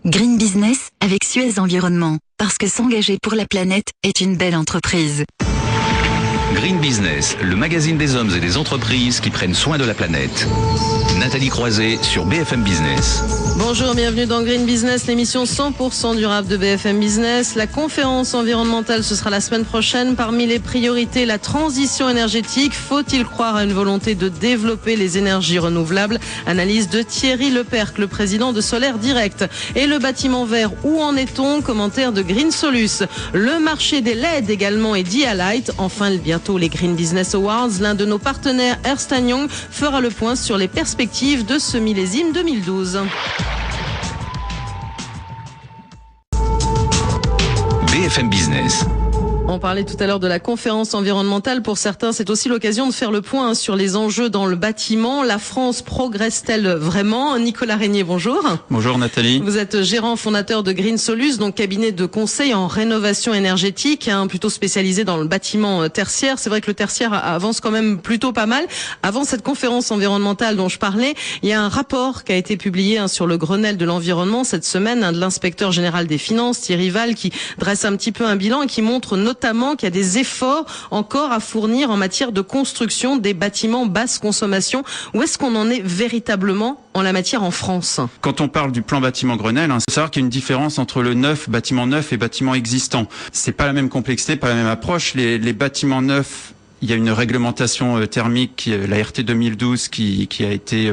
Green Business avec Suez Environnement. Parce que s'engager pour la planète est une belle entreprise. Green Business, le magazine des hommes et des entreprises qui prennent soin de la planète. Nathalie Croiset sur BFM Business. Bonjour, bienvenue dans Green Business, l'émission 100% durable de BFM Business. La conférence environnementale, ce sera la semaine prochaine. Parmi les priorités, la transition énergétique. Faut-il croire à une volonté de développer les énergies renouvelables? Analyse de Thierry Leperc, le président de Solaire Direct. Et le bâtiment vert, où en est-on? Commentaire de Green Solus. Le marché des LED également et Dialight. Enfin, bientôt les Green Business Awards. L'un de nos partenaires, Ernst & Young, fera le point sur les perspectives de ce millésime 2012. BFM Business. On parlait tout à l'heure de la conférence environnementale. Pour certains, c'est aussi l'occasion de faire le point sur les enjeux dans le bâtiment. La France progresse-t-elle vraiment? Nicolas Régnier, bonjour. Bonjour Nathalie. Vous êtes gérant fondateur de Green Solus, donc cabinet de conseil en rénovation énergétique, plutôt spécialisé dans le bâtiment tertiaire. C'est vrai que le tertiaire avance quand même plutôt pas mal. Avant cette conférence environnementale dont je parlais, il y a un rapport qui a été publié sur le Grenelle de l'environnement cette semaine, de l'inspecteur général des finances, Thierry Val, qui dresse un petit peu un bilan et qui montre notamment qu'il y a des efforts encore à fournir en matière de construction des bâtiments basse consommation. Où est-ce qu'on en est véritablement en la matière en France? Quand on parle du plan bâtiment Grenelle, il faut savoir qu'il y a une différence entre le neuf, bâtiment neuf et bâtiment existant. C'est pas la même complexité, pas la même approche. Les bâtiments neufs, il y a une réglementation thermique, la RT 2012, qui a été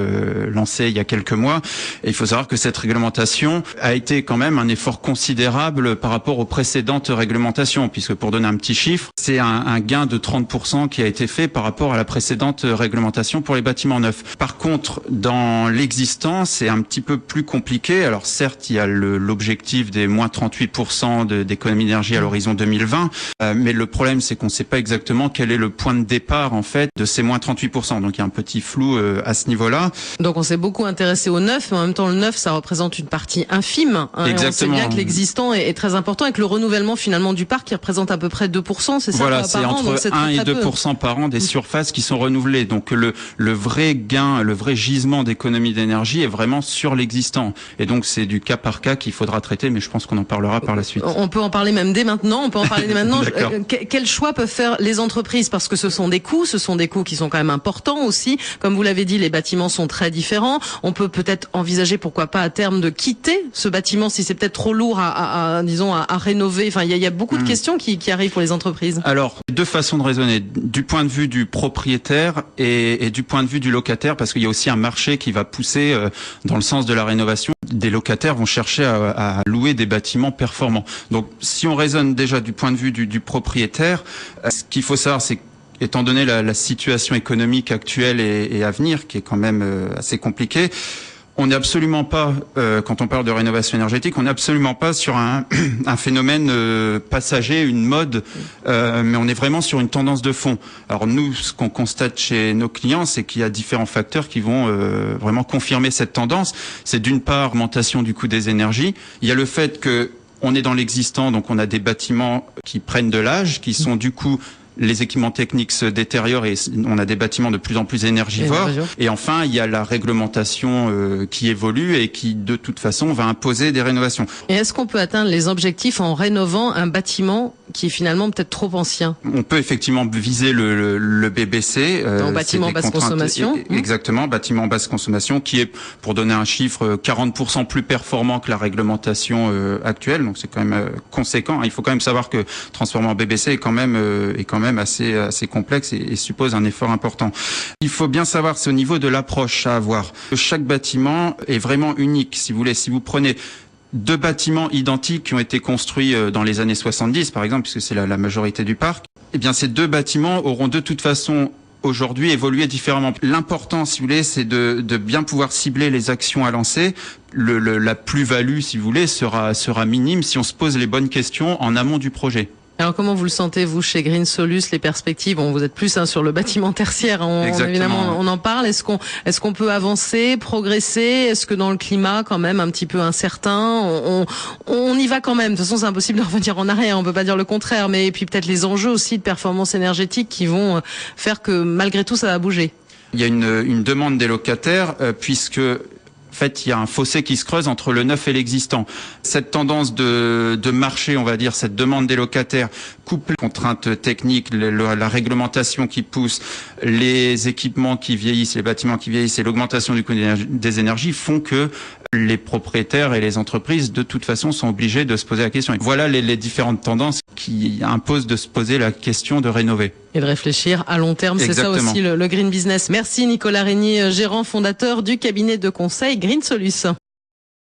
lancée il y a quelques mois. Et il faut savoir que cette réglementation a été quand même un effort considérable par rapport aux précédentes réglementations, puisque pour donner un petit chiffre, c'est un gain de 30% qui a été fait par rapport à la précédente réglementation pour les bâtiments neufs. Par contre, dans l'existant, c'est un petit peu plus compliqué. Alors certes, il y a l'objectif des moins 38% d'économie d'énergie à l'horizon 2020, mais le problème, c'est qu'on ne sait pas exactement quel est le point de départ en fait de ces moins 38%. Donc il y a un petit flou à ce niveau-là. Donc on s'est beaucoup intéressé au neuf, mais en même temps le neuf ça représente une partie infime. Exactement. Et on sait bien que l'existant est très important et que le renouvellement finalement du parc qui représente à peu près 2%, c'est ça? Voilà, c'est par an, entre donc 1 et 2% par an des surfaces qui sont renouvelées. Donc le vrai gain, le vrai gisement d'économie d'énergie est vraiment sur l'existant. Et donc c'est du cas par cas qu'il faudra traiter, mais je pense qu'on en parlera par la suite. On peut en parler même dès maintenant. Quel choix peuvent faire les entreprises? Parce que ce sont des coûts qui sont quand même importants aussi. Comme vous l'avez dit, les bâtiments sont très différents. On peut peut-être envisager, pourquoi pas à terme, de quitter ce bâtiment si c'est peut-être trop lourd à rénover. Enfin, il y a beaucoup de questions qui arrivent pour les entreprises. Alors, deux façons de raisonner. Du point de vue du propriétaire et du point de vue du locataire, parce qu'il y a aussi un marché qui va pousser dans le sens de la rénovation. Des locataires vont chercher à louer des bâtiments performants. Donc, si on raisonne déjà du point de vue du propriétaire, ce qu'il faut savoir, c'est étant donné la situation économique actuelle et à venir, qui est quand même assez compliquée, on n'est absolument pas, quand on parle de rénovation énergétique, on n'est absolument pas sur un phénomène passager, une mode, mais on est vraiment sur une tendance de fond. Alors nous, ce qu'on constate chez nos clients, c'est qu'il y a différents facteurs qui vont vraiment confirmer cette tendance. C'est d'une part l'augmentation du coût des énergies. Il y a le fait que on est dans l'existant, donc on a des bâtiments qui prennent de l'âge, qui sont du coup les équipements techniques se détériorent et on a des bâtiments de plus en plus énergivores. Et enfin, il y a la réglementation qui évolue et qui, de toute façon, va imposer des rénovations. Et est-ce qu'on peut atteindre les objectifs en rénovant un bâtiment qui est finalement peut-être trop ancien? On peut effectivement viser le BBC. Bâtiment basse consommation. Exactement, bâtiment basse consommation, qui est, pour donner un chiffre, 40% plus performant que la réglementation actuelle. Donc c'est quand même conséquent. Il faut quand même savoir que transformer en BBC est quand même assez complexe et suppose un effort important. Il faut bien savoir, c'est au niveau de l'approche à avoir. Chaque bâtiment est vraiment unique. Si vous voulez, si vous prenez deux bâtiments identiques qui ont été construits dans les années 70, par exemple, puisque c'est la majorité du parc, eh bien ces deux bâtiments auront de toute façon aujourd'hui évolué différemment. L'important, si vous voulez, c'est de bien pouvoir cibler les actions à lancer. La plus-value, si vous voulez, sera minime si on se pose les bonnes questions en amont du projet. Alors comment vous le sentez, vous, chez Green Solus, les perspectives? Bon, vous êtes plus sur le bâtiment tertiaire, évidemment, on en parle. Est-ce qu'on peut avancer, progresser? Est-ce que dans le climat, quand même, un petit peu incertain, on y va quand même? De toute façon, c'est impossible de revenir en arrière, on peut pas dire le contraire. Mais et puis peut-être les enjeux aussi de performance énergétique qui vont faire que, malgré tout, ça va bouger. Il y a une demande des locataires, puisque fait, il y a un fossé qui se creuse entre le neuf et l'existant. Cette tendance de marché, on va dire, cette demande des locataires, couplée aux contraintes techniques, la réglementation qui pousse, les équipements qui vieillissent, les bâtiments qui vieillissent et l'augmentation du coût des énergies font que les propriétaires et les entreprises, de toute façon, sont obligés de se poser la question. Et voilà les différentes tendances qui imposent de se poser la question de rénover. Et de réfléchir à long terme, c'est ça aussi le Green Business. Merci Nicolas Régnier, gérant fondateur du cabinet de conseil Green Solus.